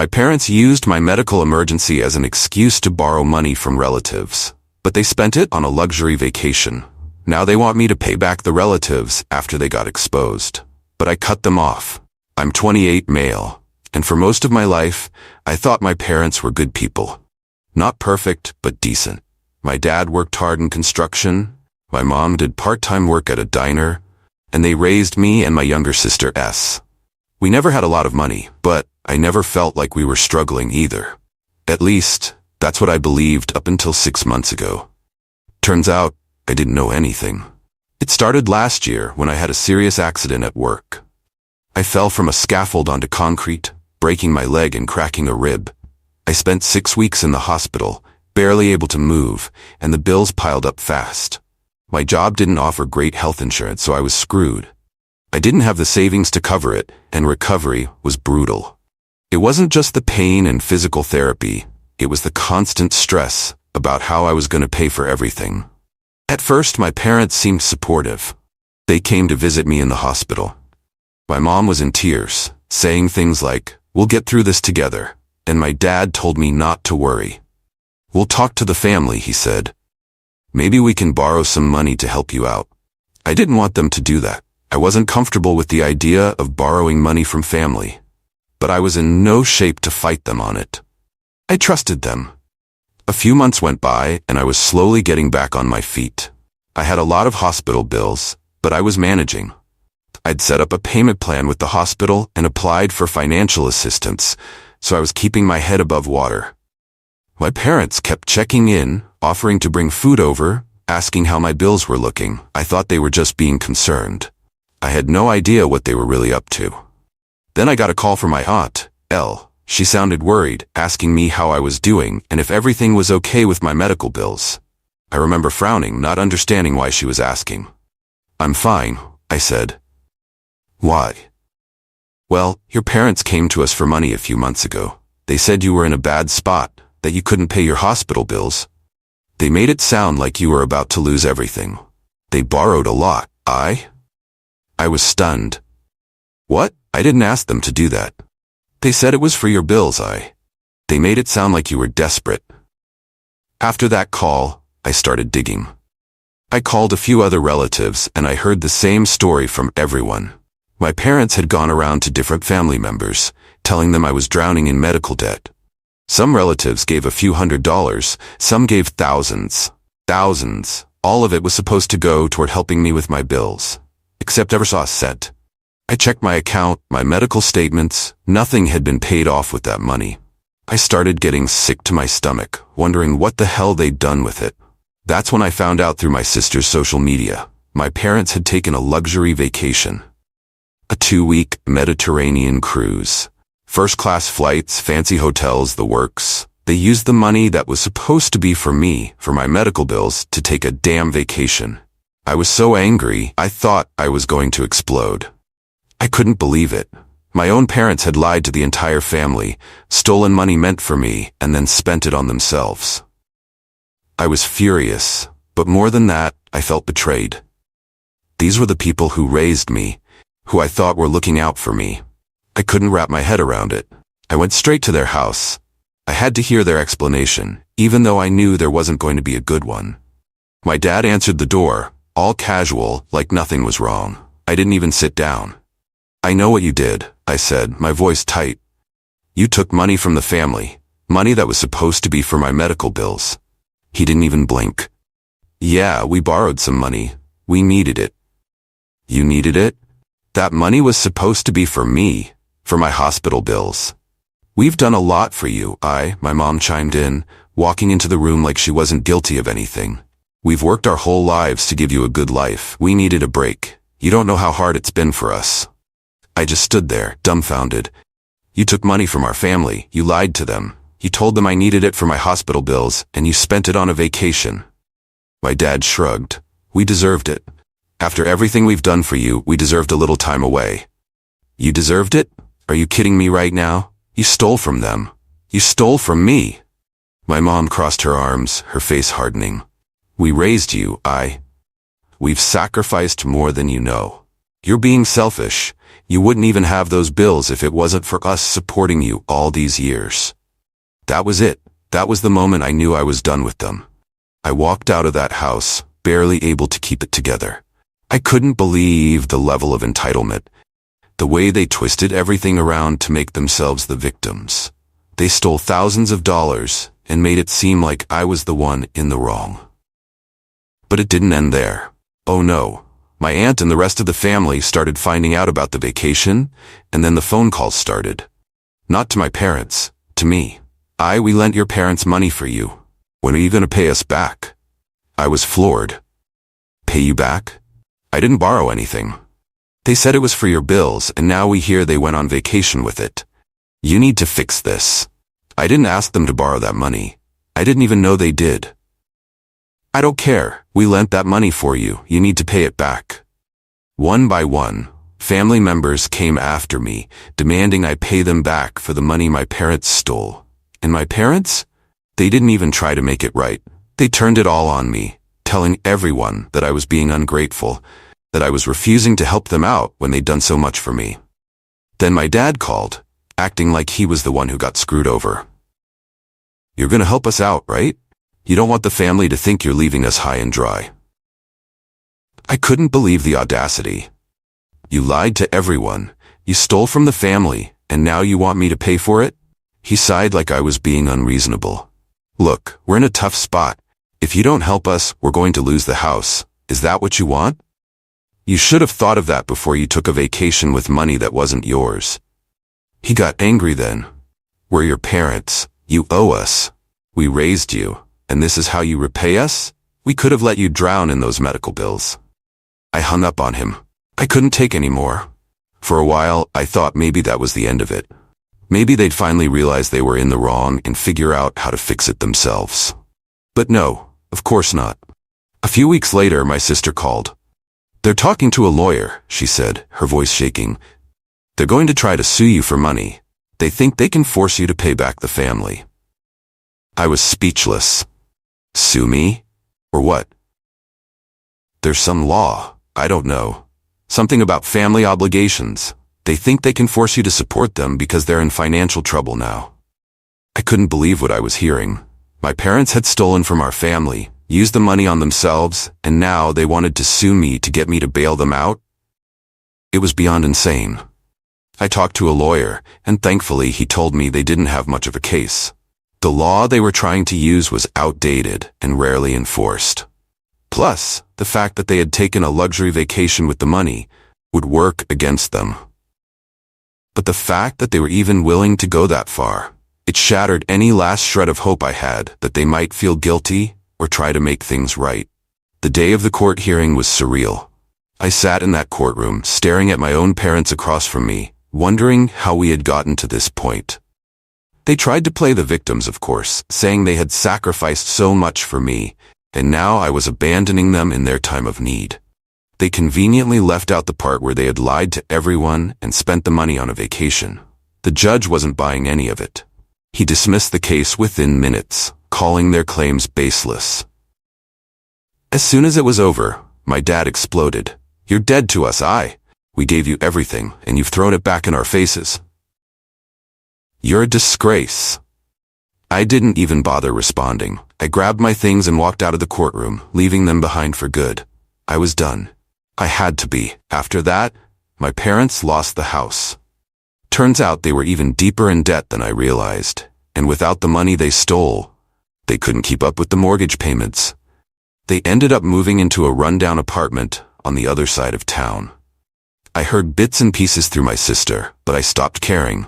My parents used my medical emergency as an excuse to borrow money from relatives, but they spent it on a luxury vacation. Now they want me to pay back the relatives after they got exposed. But I cut them off. I'm 28 male, and for most of my life, I thought my parents were good people. Not perfect, but decent. My dad worked hard in construction, my mom did part-time work at a diner, and they raised me and my younger sister S. We never had a lot of money, but I never felt like we were struggling either. At least, that's what I believed up until 6 months ago. Turns out, I didn't know anything. It started last year when I had a serious accident at work. I fell from a scaffold onto concrete, breaking my leg and cracking a rib. I spent 6 weeks in the hospital, barely able to move, and the bills piled up fast. My job didn't offer great health insurance, so I was screwed. I didn't have the savings to cover it, and recovery was brutal. It wasn't just the pain and physical therapy, it was the constant stress about how I was going to pay for everything. At first, my parents seemed supportive. They came to visit me in the hospital. My mom was in tears, saying things like, "We'll get through this together," and my dad told me not to worry. "We'll talk to the family," he said. "Maybe we can borrow some money to help you out." I didn't want them to do that. I wasn't comfortable with the idea of borrowing money from family, but I was in no shape to fight them on it. I trusted them. A few months went by, and I was slowly getting back on my feet. I had a lot of hospital bills, but I was managing. I'd set up a payment plan with the hospital and applied for financial assistance, so I was keeping my head above water. My parents kept checking in, offering to bring food over, asking how my bills were looking. I thought they were just being concerned. I had no idea what they were really up to. Then I got a call from my aunt, Elle. She sounded worried, asking me how I was doing and if everything was okay with my medical bills. I remember frowning, not understanding why she was asking. "I'm fine," I said. "Why?" "Well, your parents came to us for money a few months ago. They said you were in a bad spot, that you couldn't pay your hospital bills. They made it sound like you were about to lose everything. They borrowed a lot." I was stunned. "What? I didn't ask them to do that. They said it was for your bills, They made it sound like you were desperate." After that call, I started digging. I called a few other relatives and I heard the same story from everyone. My parents had gone around to different family members, telling them I was drowning in medical debt. Some relatives gave a few $100s, some gave thousands. All of it was supposed to go toward helping me with my bills, except ever saw a cent. I checked my account, my medical statements, nothing had been paid off with that money. I started getting sick to my stomach, wondering what the hell they'd done with it. That's when I found out through my sister's social media. My parents had taken a luxury vacation. A 2-week Mediterranean cruise. First-class flights, fancy hotels, the works. They used the money that was supposed to be for me, for my medical bills, to take a damn vacation. I was so angry, I thought I was going to explode. I couldn't believe it. My own parents had lied to the entire family, stolen money meant for me, and then spent it on themselves. I was furious, but more than that, I felt betrayed. These were the people who raised me, who I thought were looking out for me. I couldn't wrap my head around it. I went straight to their house. I had to hear their explanation, even though I knew there wasn't going to be a good one. My dad answered the door, all casual, like nothing was wrong. I didn't even sit down. "I know what you did," I said, my voice tight. "You took money from the family, money that was supposed to be for my medical bills." He didn't even blink. "Yeah, we borrowed some money. We needed it." "You needed it? That money was supposed to be for me, for my hospital bills." "We've done a lot for you," my mom chimed in, walking into the room like she wasn't guilty of anything. "We've worked our whole lives to give you a good life. We needed a break. You don't know how hard it's been for us." I just stood there, dumbfounded. "You took money from our family, you lied to them, you told them I needed it for my hospital bills, and you spent it on a vacation." My dad shrugged. "We deserved it. After everything we've done for you, we deserved a little time away." "You deserved it? Are you kidding me right now? You stole from them. You stole from me." My mom crossed her arms, her face hardening. "We raised you, We've sacrificed more than you know. You're being selfish. You wouldn't even have those bills if it wasn't for us supporting you all these years." That was it. That was the moment I knew I was done with them. I walked out of that house, barely able to keep it together. I couldn't believe the level of entitlement, the way they twisted everything around to make themselves the victims. They stole thousands of dollars and made it seem like I was the one in the wrong. But it didn't end there. Oh no. My aunt and the rest of the family started finding out about the vacation, and then the phone calls started. Not to my parents, to me. We lent your parents money for you. When are you going to pay us back?" I was floored. "Pay you back? I didn't borrow anything. They said it was for your bills, and now we hear they went on vacation with it. You need to fix this. I didn't ask them to borrow that money. I didn't even know they did." "I don't care. We lent that money for you. You need to pay it back." One by one, family members came after me, demanding I pay them back for the money my parents stole. And my parents? They didn't even try to make it right. They turned it all on me, telling everyone that I was being ungrateful, that I was refusing to help them out when they'd done so much for me. Then my dad called, acting like he was the one who got screwed over. "You're gonna help us out, right? You don't want the family to think you're leaving us high and dry." I couldn't believe the audacity. "You lied to everyone. You stole from the family, and now you want me to pay for it?" He sighed like I was being unreasonable. "Look, we're in a tough spot. If you don't help us, we're going to lose the house. Is that what you want? You should have thought of that before you took a vacation with money that wasn't yours." He got angry then. "We're your parents. You owe us. We raised you, and this is how you repay us? We could have let you drown in those medical bills." I hung up on him. I couldn't take any more. For a while, I thought maybe that was the end of it. Maybe they'd finally realize they were in the wrong and figure out how to fix it themselves. But no, of course not. A few weeks later, my sister called. "They're talking to a lawyer," she said, her voice shaking. "They're going to try to sue you for money. They think they can force you to pay back the family." I was speechless. Sue me? Or what? There's some law, I don't know. Something about family obligations. They think they can force you to support them because they're in financial trouble now. I couldn't believe what I was hearing. My parents had stolen from our family, used the money on themselves, and now they wanted to sue me to get me to bail them out? It was beyond insane. I talked to a lawyer, and thankfully he told me they didn't have much of a case. The law they were trying to use was outdated and rarely enforced. Plus, the fact that they had taken a luxury vacation with the money would work against them. But the fact that they were even willing to go that far, it shattered any last shred of hope I had that they might feel guilty or try to make things right. The day of the court hearing was surreal. I sat in that courtroom, staring at my own parents across from me, wondering how we had gotten to this point. They tried to play the victims, of course, saying they had sacrificed so much for me, and now I was abandoning them in their time of need. They conveniently left out the part where they had lied to everyone and spent the money on a vacation. The judge wasn't buying any of it. He dismissed the case within minutes, calling their claims baseless. As soon as it was over, my dad exploded. "You're dead to us, We gave you everything, and you've thrown it back in our faces. You're a disgrace." I didn't even bother responding. I grabbed my things and walked out of the courtroom, leaving them behind for good. I was done. I had to be. After that, my parents lost the house. Turns out they were even deeper in debt than I realized, and without the money they stole, they couldn't keep up with the mortgage payments. They ended up moving into a rundown apartment on the other side of town. I heard bits and pieces through my sister, but I stopped caring.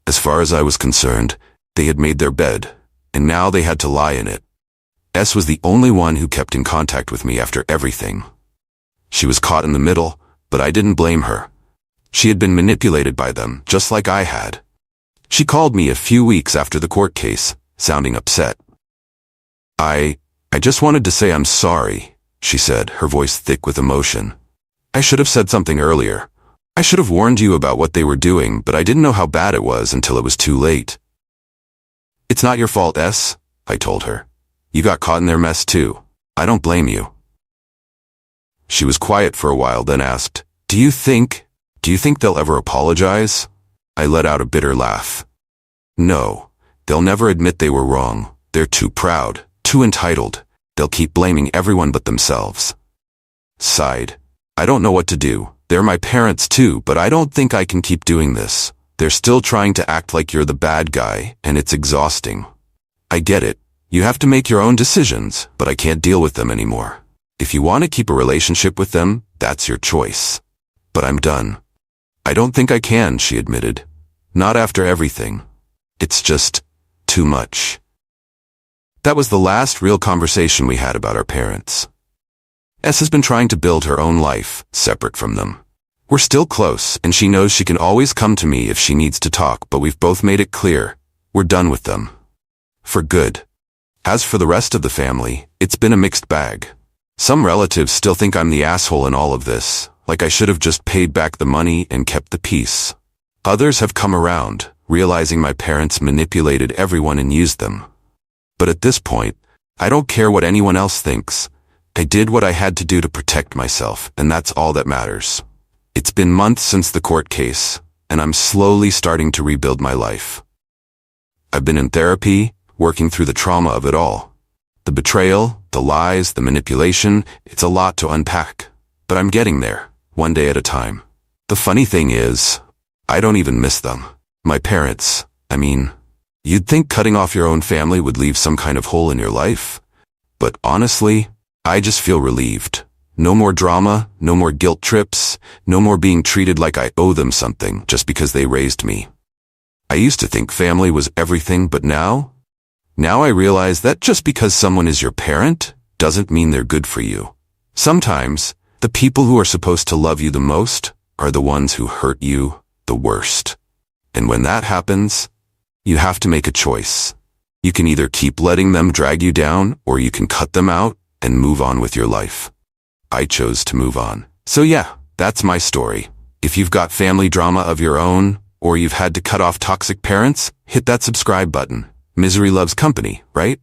As far as I was concerned, they had made their bed, and now they had to lie in it. S was the only one who kept in contact with me after everything. She was caught in the middle, but I didn't blame her. She had been manipulated by them, just like I had. She called me a few weeks after the court case, sounding upset. I just wanted to say I'm sorry," she said, her voice thick with emotion. "I should have said something earlier. I should have warned you about what they were doing, but I didn't know how bad it was until it was too late." "It's not your fault, S," I told her. "You got caught in their mess too. I don't blame you." She was quiet for a while, then asked, Do you think Do you think they'll ever apologize? I let out a bitter laugh. No, they'll never admit they were wrong. They're too proud, too entitled. They'll keep blaming everyone but themselves. Sighed. I don't know what to do. They're my parents too, but I don't think I can keep doing this. They're still trying to act like you're the bad guy, and it's exhausting. I get it. You have to make your own decisions, but I can't deal with them anymore. If you want to keep a relationship with them, that's your choice. But I'm done. I don't think I can, she admitted. Not after everything. It's just too much. That was the last real conversation we had about our parents. S has been trying to build her own life, separate from them. We're still close, and she knows she can always come to me if she needs to talk, but we've both made it clear, we're done with them. For good. As for the rest of the family, it's been a mixed bag. Some relatives still think I'm the asshole in all of this, like I should have just paid back the money and kept the peace. Others have come around, realizing my parents manipulated everyone and used them. But at this point, I don't care what anyone else thinks. I did what I had to do to protect myself, and that's all that matters. It's been months since the court case, and I'm slowly starting to rebuild my life. I've been in therapy, working through the trauma of it all. The betrayal, the lies, the manipulation, it's a lot to unpack. But I'm getting there, one day at a time. The funny thing is, I don't even miss them. My parents, you'd think cutting off your own family would leave some kind of hole in your life. But honestly, I just feel relieved. No more drama, no more guilt trips, no more being treated like I owe them something just because they raised me. I used to think family was everything, but now I realize that just because someone is your parent doesn't mean they're good for you. Sometimes, the people who are supposed to love you the most are the ones who hurt you the worst. And when that happens, you have to make a choice. You can either keep letting them drag you down, or you can cut them out and move on with your life. I chose to move on. So yeah, that's my story. If you've got family drama of your own, or you've had to cut off toxic parents, hit that subscribe button. Misery loves company, right?